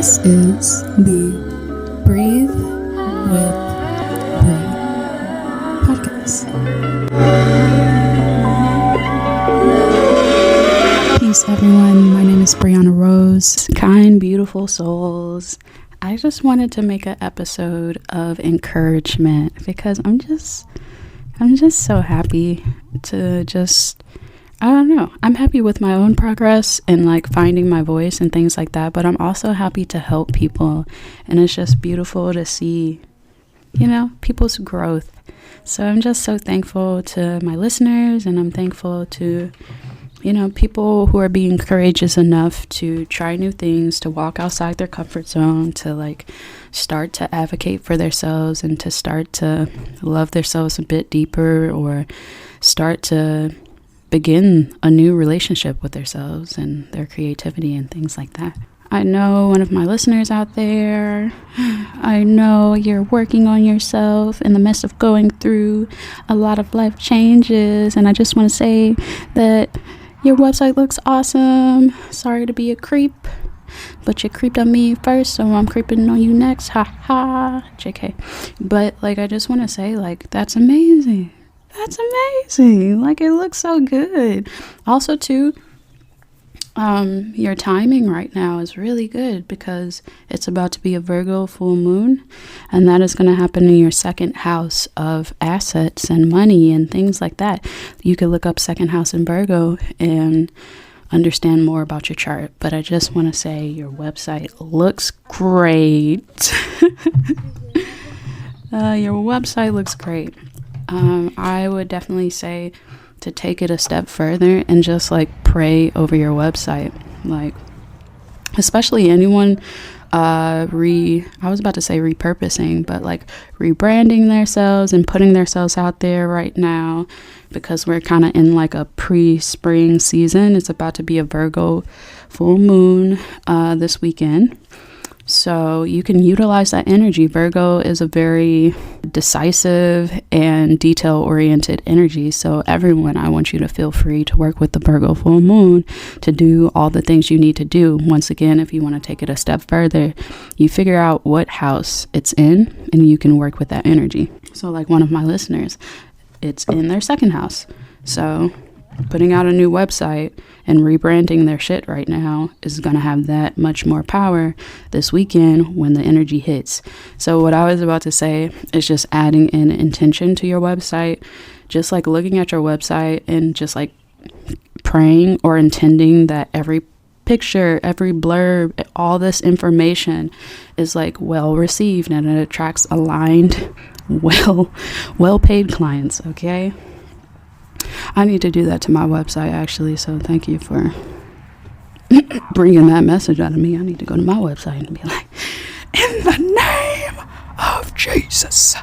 This is the Breathe With Bri Podcast. Peace, everyone. My name is Bri Rose. Kind, beautiful souls. I just wanted to make an episode of encouragement because I'm just so happy to I don't know. I'm happy with my own progress and like finding my voice and things like that, but I'm also happy to help people, and it's just beautiful to see, people's growth. So I'm just so thankful to my listeners, and I'm thankful to, people who are being courageous enough to try new things, to walk outside their comfort zone, to like start to advocate for themselves and to start to love themselves a bit deeper, or start to begin a new relationship with themselves and their creativity and things like that. I know one of my listeners out there, I know you're working on yourself in the midst of going through a lot of life changes, and I just want to say that your website looks awesome. Sorry to be a creep, but you creeped on me first, so I'm creeping on you next. Ha ha. JK. But like, I just want to say, like, that's amazing. That's amazing. Like, it looks so good. Also, too, your timing right now is really good because it's about to be a Virgo full moon, and that is going to happen in your second house of assets and money and things like that. You could look up second house in Virgo and understand more about your chart. But I just want to say your website looks great. Your website looks great. I would definitely say to take it a step further and just like pray over your website, like especially anyone I was about to say repurposing, but like rebranding themselves and putting themselves out there right now, because we're kind of in like a pre-spring season. It's about to be a Virgo full moon this weekend. So you can utilize that energy. Virgo is a very decisive and detail-oriented energy. So everyone, I want you to feel free to work with the Virgo full moon to do all the things you need to do. Once again, if you want to take it a step further, you figure out what house it's in and you can work with that energy. So like one of my listeners, it's in their second house. So putting out a new website and rebranding their shit right now is going to have that much more power this weekend when the energy hits. So what I was about to say is just adding in intention to your website, just like looking at your website and just like praying or intending that every picture, every blurb, all this information is like well received and it attracts aligned, well paid clients. Okay. I need to do that to my website, actually, so thank you for bringing that message out of me. I need to go to my website and be like, in the name of Jesus.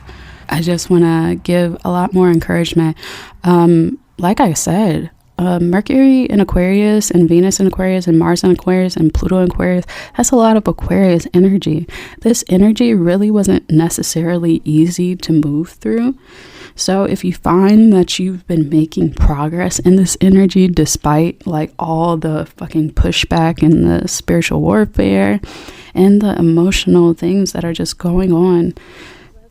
I just want to give a lot more encouragement. Like I said, Mercury in Aquarius and Venus in Aquarius and Mars in Aquarius and Pluto in Aquarius, that's a lot of Aquarius energy. This energy really wasn't necessarily easy to move through. So if you find that you've been making progress in this energy despite like all the fucking pushback and the spiritual warfare and the emotional things that are just going on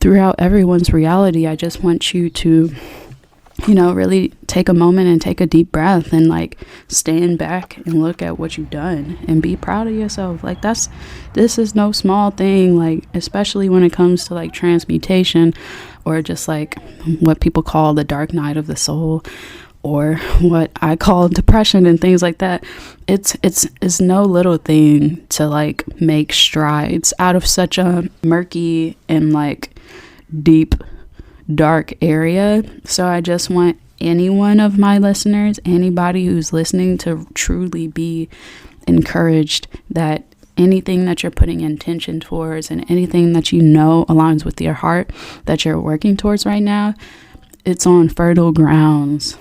throughout everyone's reality, I just want you to really take a moment and take a deep breath and like stand back and look at what you've done and be proud of yourself. Like this is no small thing, like especially when it comes to like transmutation or just like what people call the dark night of the soul, or what I call depression and things like that. It's no little thing to like make strides out of such a murky and like deep dark area. So I just want any one of my listeners, anybody who's listening, to truly be encouraged that anything that you're putting intention towards and anything that aligns with your heart that you're working towards right now, it's on fertile grounds,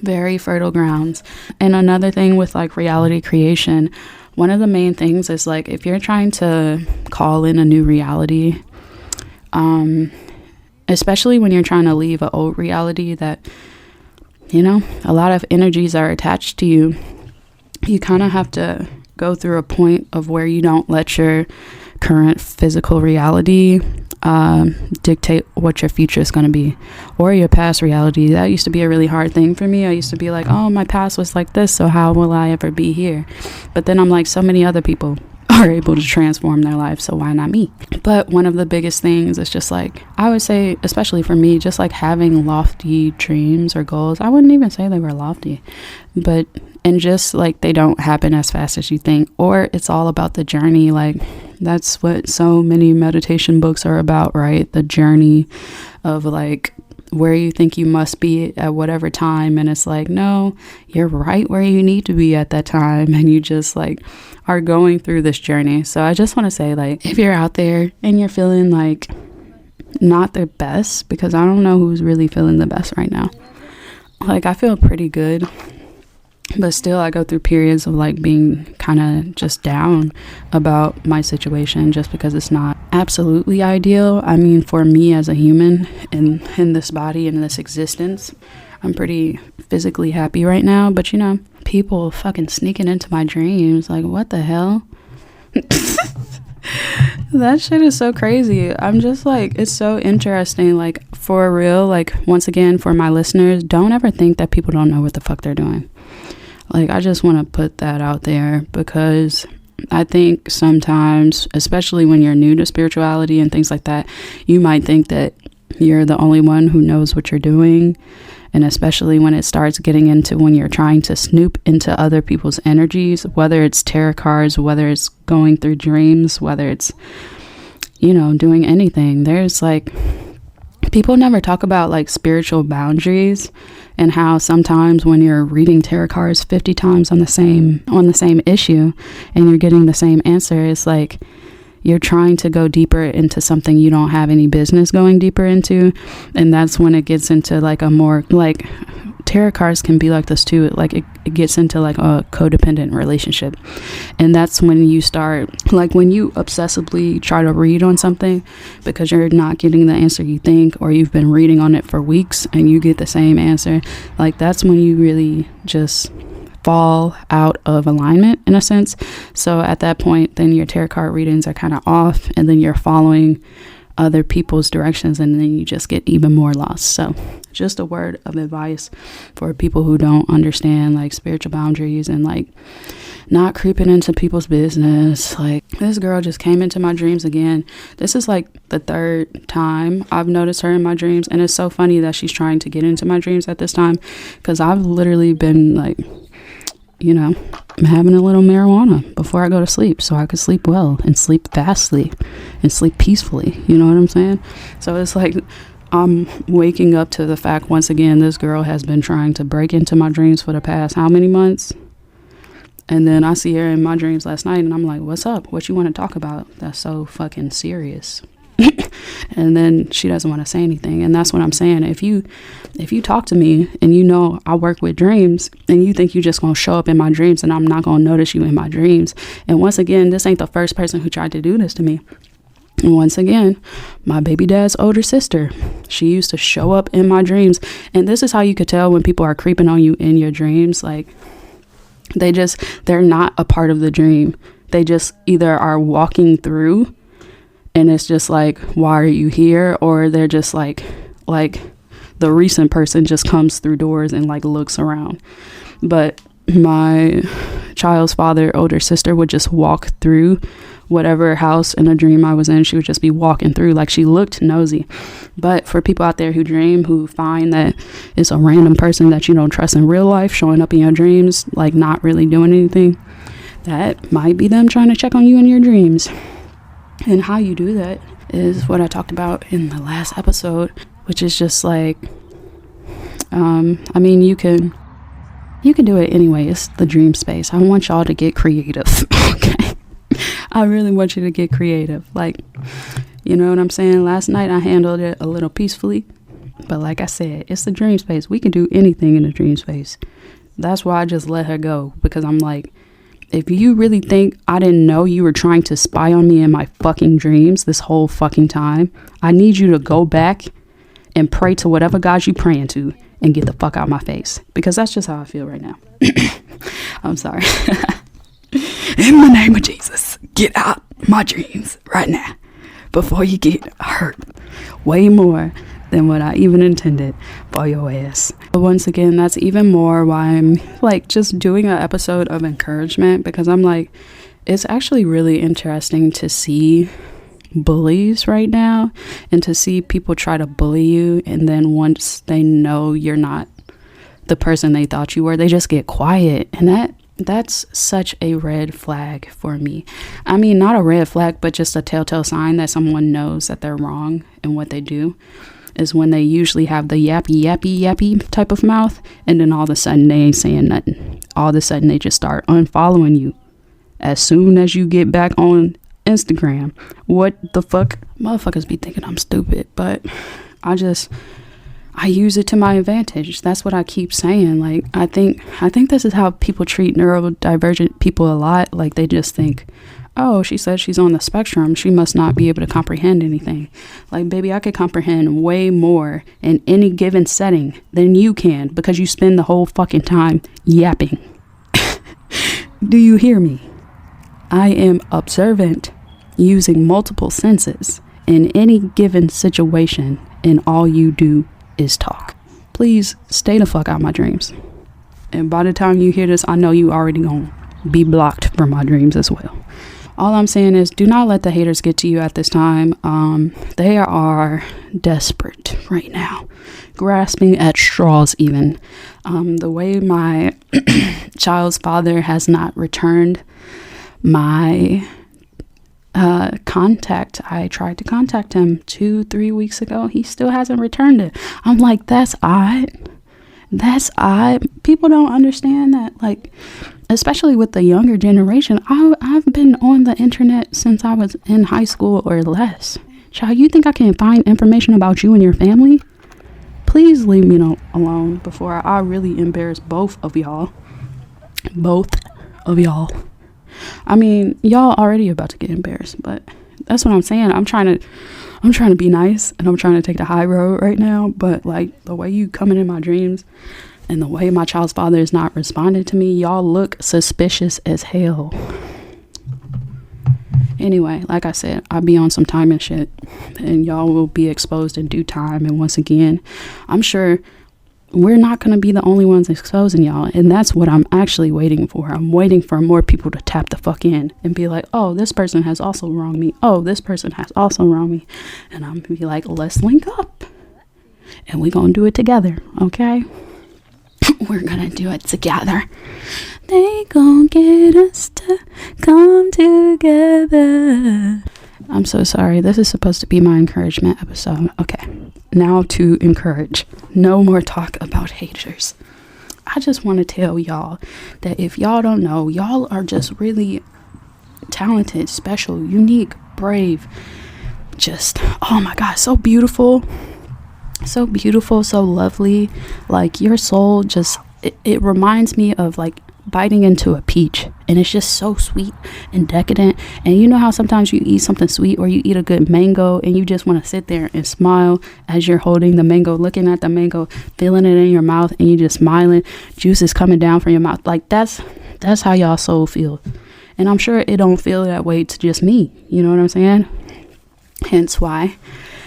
very fertile grounds. And another thing with like reality creation, one of the main things is like if you're trying to call in a new reality, especially when you're trying to leave an old reality that, a lot of energies are attached to you, you kind of have to go through a point of where you don't let your current physical reality dictate what your future is going to be, or your past reality. That used to be a really hard thing for me. I used to be like, oh, my past was like this, so how will I ever be here? But then I'm like, so many other people are able to transform their lives, so why not me? But one of the biggest things is just like, I would say, especially for me, just like having lofty dreams or goals. I wouldn't even say they were lofty, but and just like they don't happen as fast as you think, or it's all about the journey. Like that's what so many meditation books are about, right? The journey of like where you think you must be at whatever time, and it's like, no, you're right where you need to be at that time, and you just like are going through this journey. So I just want to say, like, if you're out there and you're feeling like not the best, because I don't know who's really feeling the best right now. Like I feel pretty good, but still I go through periods of like being kind of just down about my situation, just because it's not absolutely ideal. I mean, for me as a human in this body, in this existence, I'm pretty physically happy right now. But you know, people fucking sneaking into my dreams, like what the hell? That shit is so crazy. I'm just like, it's so interesting. Like for real, like once again, for my listeners, don't ever think that people don't know what the fuck they're doing. Like I just want to put that out there, because I think sometimes, especially when you're new to spirituality and things like that, you might think that you're the only one who knows what you're doing. And especially when it starts getting into when you're trying to snoop into other people's energies, whether it's tarot cards, whether it's going through dreams, whether it's, you know, doing anything. There's like, people never talk about like spiritual boundaries, and how sometimes when you're reading tarot cards 50 times on the same issue and you're getting the same answer, it's like you're trying to go deeper into something you don't have any business going deeper into. And that's when it gets into like a more, like, tarot cards can be like this too. Like it gets into like a codependent relationship. And that's when you start, like when you obsessively try to read on something because you're not getting the answer you think, or you've been reading on it for weeks and you get the same answer. Like that's when you really just fall out of alignment in a sense. So at that point, then your tarot card readings are kind of off, and then you're following other people's directions, and then you just get even more lost. So just a word of advice for people who don't understand like spiritual boundaries and like not creeping into people's business. Like this girl just came into my dreams again. This is like the third time I've noticed her in my dreams, and it's so funny that she's trying to get into my dreams at this time, because I've literally been like, you know, having a little marijuana before I go to sleep so I could sleep well and sleep fastly and sleep peacefully. You know what I'm saying? So it's like I'm waking up to the fact once again, this girl has been trying to break into my dreams for the past how many months? And then I see her in my dreams last night and I'm like, what's up? What you want to talk about? That's so fucking serious. And then she doesn't want to say anything. And that's what I'm saying. If you talk to me and you know I work with dreams, and you think you just gonna show up in my dreams and I'm not gonna notice you in my dreams. And once again, this ain't the first person who tried to do this to me. And once again, my baby dad's older sister, she used to show up in my dreams. And this is how you could tell when people are creeping on you in your dreams. Like they're not a part of the dream. They just either are walking through and it's just like, why are you here? Or they're just like the recent person just comes through doors and like looks around. But my child's father, older sister, would just walk through whatever house in a dream I was in. She would just be walking through, like she looked nosy. But for people out there who dream, who find that it's a random person that you don't trust in real life showing up in your dreams, like not really doing anything, that might be them trying to check on you in your dreams. And how you do that is what I talked about in the last episode, which is just like, I mean, you can do it anyway. It's the dream space. I want y'all to get creative. Okay. I really want you to get creative. Like, you know what I'm saying? Last night I handled it a little peacefully, but like I said, it's the dream space. We can do anything in the dream space. That's why I just let her go, because I'm like, if you really think I didn't know you were trying to spy on me in my fucking dreams this whole fucking time, I need you to go back and pray to whatever God you praying to and get the fuck out of my face, because that's just how I feel right now. I'm sorry. in the name of Jesus, get out my dreams right now before you get hurt way more than what I even intended for your ass. But once again, that's even more why I'm like just doing an episode of encouragement, because I'm like, it's actually really interesting to see bullies right now and to see people try to bully you, and then once they know you're not the person they thought you were, they just get quiet. And that's such a red flag for me. I mean, not a red flag, but just a telltale sign that someone knows that they're wrong in what they do, is when they usually have the yappy type of mouth, and then all of a sudden they ain't saying nothing. All of a sudden they just start unfollowing you as soon as you get back on Instagram. What the fuck? Motherfuckers be thinking I'm stupid, but I use it to my advantage. That's what I keep saying. Like, I think this is how people treat neurodivergent people a lot. Like, they just think, oh, she said she's on the spectrum, she must not be able to comprehend anything. Like, baby, I could comprehend way more in any given setting than you can, because you spend the whole fucking time yapping. Do you hear me? I am observant, using multiple senses in any given situation, and all you do is talk. Please stay the fuck out my dreams. And by the time you hear this, I know you already gonna be blocked from my dreams as well. All I'm saying is, do not let the haters get to you at this time. They are desperate right now, grasping at straws even. The way my child's father has not returned my contact. I tried to contact him 2-3 weeks ago. He still hasn't returned it. I'm like, that's odd. People don't understand that, like, especially with the younger generation. I've been on the internet since I was in high school or less. Child, you think I can find information about you and your family? Please leave me alone before I really embarrass both of y'all. I mean, y'all already about to get embarrassed, but that's what I'm saying. I'm trying to be nice, and I'm trying to take the high road right now, but like, the way you coming in my dreams and the way my child's father is not responding to me, y'all look suspicious as hell. Anyway, like I said, I'll be on some time and shit, and y'all will be exposed in due time. And once again, I'm sure we're not going to be the only ones exposing y'all, and that's what I'm actually waiting for. I'm waiting for more people to tap the fuck in and be like, oh, this person has also wronged me. Oh, this person has also wronged me. And I'm going to be like, let's link up, and we're going to do it together, okay? We're going to do it together. They gon' get us to come together. I'm so sorry. This is supposed to be my encouragement episode. Okay, now to encourage. No more talk about haters. I just want to tell y'all that if y'all don't know, y'all are just really talented, special, unique, brave. Just, oh my God, so beautiful. So beautiful, so lovely. Like, your soul just, it reminds me of like biting into a peach, and it's just so sweet and decadent. And you know how sometimes you eat something sweet, or you eat a good mango, and you just want to sit there and smile as you're holding the mango, looking at the mango, feeling it in your mouth, and you just smiling, juice is coming down from your mouth. Like, that's how y'all soul feel. And I'm sure it don't feel that way to just me, you know what I'm saying? Hence why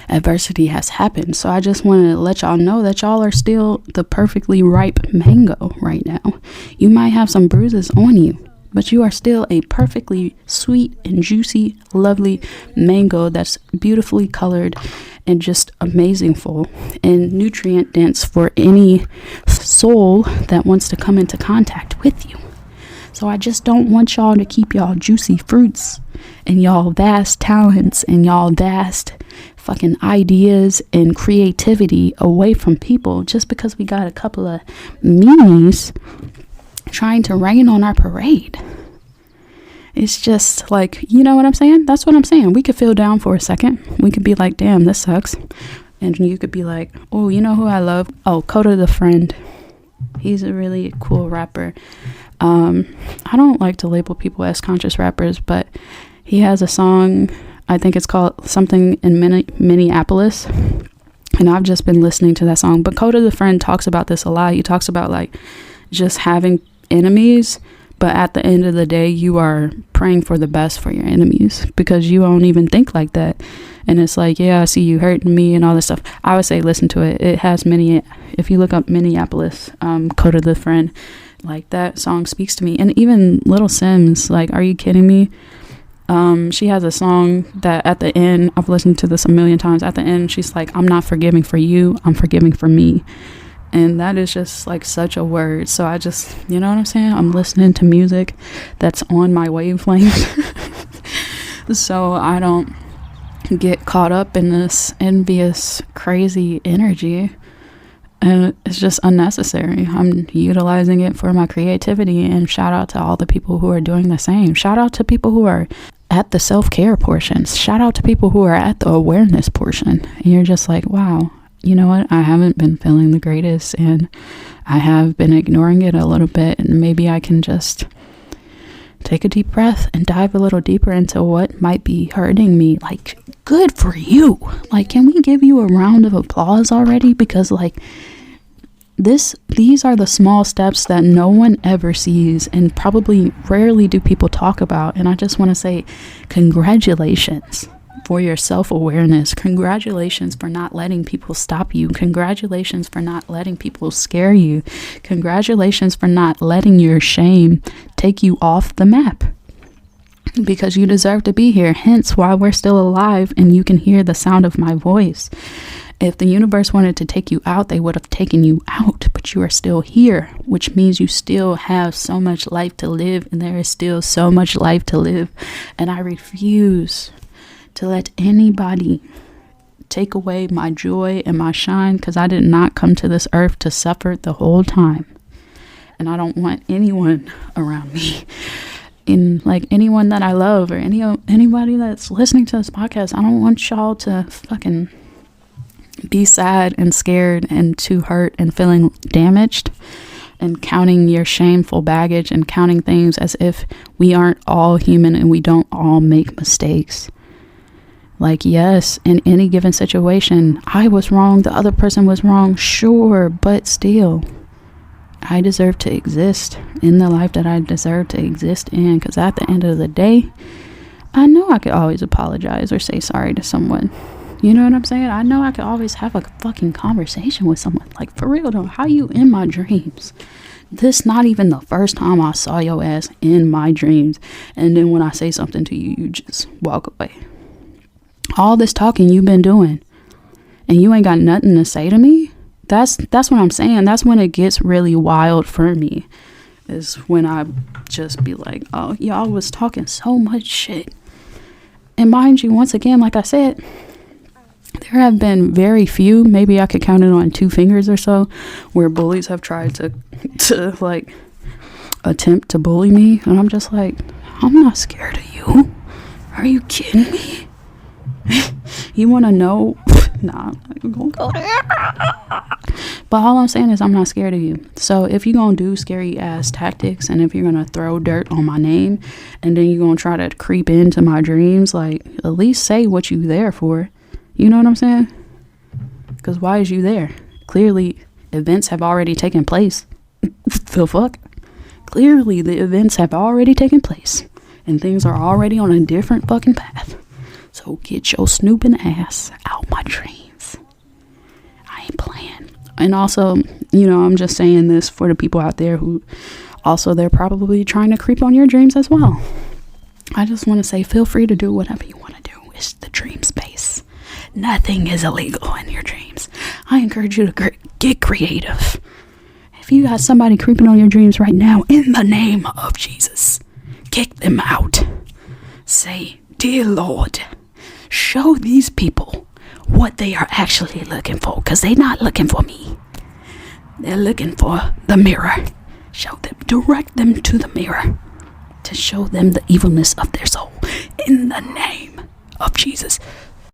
adversity has happened. So I just want to let y'all know that y'all are still the perfectly ripe mango right now. You might have some bruises on you, but you are still a perfectly sweet and juicy, lovely mango that's beautifully colored and just amazing full and nutrient dense for any soul that wants to come into contact with you. So I just don't want y'all to keep y'all juicy fruits and y'all vast talents and y'all vast fucking ideas and creativity away from people just because we got a couple of meanies trying to rain on our parade. It's just like, you know what I'm saying? That's what I'm saying. We could feel down for a second. We could be like, damn, this sucks. And you could be like, oh, you know who I love? Oh, Coda the Friend. He's a really cool rapper. I don't like to label people as conscious rappers, but he has a song, I think it's called Something in Minneapolis, and I've just been listening to that song. But Coda the Friend talks about this a lot. He talks about like just having enemies, But at the end of the day, you are praying for the best for your enemies, because you don't even think like that. And it's like, yeah, I see you hurting me and all this stuff. I would say listen to it. It has many, if you look up Minneapolis, Coda the Friend, like that song speaks to me. And even Little Sims, like, are you kidding me? She has a song that at the end, I've listened to this a million times. At the end, she's like, I'm not forgiving for you, I'm forgiving for me. And that is just like such a word. So I just, you know what I'm saying? I'm listening to music that's on my wavelength. So I don't get caught up in this envious, crazy energy. And it's just unnecessary. I'm utilizing it for my creativity. And shout out to all the people who are doing the same. Shout out to people who are at the self-care portions. Shout out to people who are at the awareness portion. And you're just like, wow. You know what? I haven't been feeling the greatest, and I have been ignoring it a little bit, and maybe I can just take a deep breath and dive a little deeper into what might be hurting me. Like, good for you. Like, can we give you a round of applause already? Because like these are the small steps that no one ever sees, and probably rarely do people talk about. And I just want to say congratulations for your self-awareness. Congratulations for not letting people stop you. Congratulations for not letting people scare you. Congratulations for not letting your shame take you off the map, because you deserve to be here. Hence why we're still alive and you can hear the sound of my voice. If the universe wanted to take you out, they would have taken you out, but you are still here, which means you still have so much life to live, and there is still so much life to live. And I refuse to let anybody take away my joy and my shine, because I did not come to this earth to suffer the whole time. And I don't want anyone around me, in like anyone that I love, or anybody that's listening to this podcast, I don't want y'all to fucking be sad and scared and too hurt and feeling damaged and counting your shameful baggage and counting things as if we aren't all human and we don't all make mistakes. Like, yes, in any given situation, I was wrong, the other person was wrong, sure, but still, I deserve to exist in the life that I deserve to exist in, because at the end of the day, I know I could always apologize or say sorry to someone. You know what I'm saying? I know I could always have a fucking conversation with someone. Like, for real though, how you in my dreams? This not even the first time I saw your ass in my dreams, and then when I say something to you, you just walk away. All this talking you've been doing, and you ain't got nothing to say to me. That's what I'm saying. That's when it gets really wild for me, is when I just be like, oh, y'all was talking so much shit. And mind you, once again, like I said, there have been very few, maybe I could count it on 2 fingers or so, where bullies have tried to like attempt to bully me, and I'm just like, I'm not scared of you. Are you kidding me? You want to know? Nah, I'm not gonna go there. But all I'm saying is I'm not scared of you. So if you're gonna do scary ass tactics, and if you're gonna throw dirt on my name, and then you're gonna try to creep into my dreams, like, at least say what you there for. You know what I'm saying? Because why is you there? Clearly events have already taken place. The fuck? Clearly the events have already taken place, and things are already on a different fucking path. So get your snooping ass out my dreams. I ain't playing. And also, you know, I'm just saying this for the people out there who also, they're probably trying to creep on your dreams as well. I just want to say, feel free to do whatever you want to do. It's the dream space. Nothing is illegal in your dreams. I encourage you to get creative. If you got somebody creeping on your dreams right now, in the name of Jesus, kick them out. Say, dear Lord, show these people what they are actually looking for, because they're not looking for me. They're looking for the mirror. Show them, direct them to the mirror to show them the evilness of their soul, in the name of Jesus.